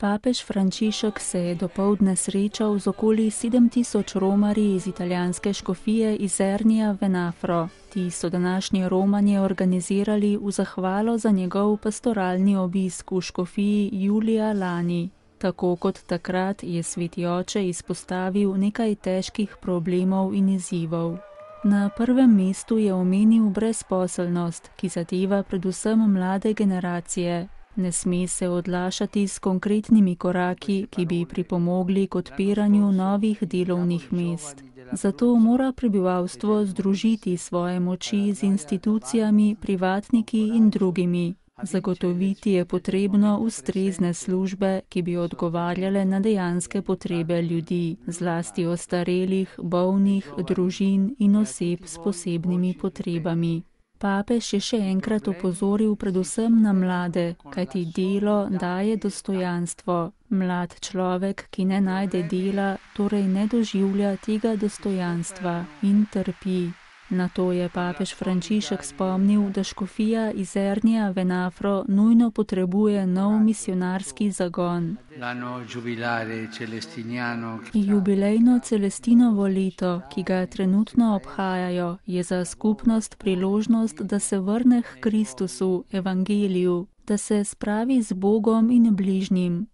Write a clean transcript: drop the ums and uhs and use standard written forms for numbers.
Papež Frančišek se je dopoldne srečal z okoli 7000 romarji iz italijanske škofije Isernija Venafro. Ti so današnje romanje organizirali v zahvalo za njegov pastoralni obisk v škofiji julija lani. Tako kot takrat je sveti oče izpostavil nekaj težkih problemov in izzivov. Na prvem mestu je omenil brezposelnost, ki zadeva predvsem mlade generacije. Ne sme se odlašati s konkretnimi koraki, ki bi pripomogli k odpiranju novih delovnih mest. Zato mora prebivalstvo združiti svoje moči z institucijami, privatniki in drugimi. Zagotoviti je potrebno ustrezne službe, ki bi odgovarjale na dejanske potrebe ljudi, zlasti ostarelih, bolnih, družin in oseb s posebnimi potrebami. Papež je še enkrat opozoril predvsem na mlade, kajti delo daje dostojanstvo. Mlad človek, ki ne najde dela, torej ne doživlja tega dostojanstva in trpi. Na to je papež Frančišek spomnil, da škofija Isernija Venafro nujno potrebuje nov misionarski zagon. Jubilejno Celestinovo leto, ki ga trenutno obhajajo, je za skupnost priložnost, da se vrne k Kristusu, evangeliju, da se spravi z Bogom in bližnjim.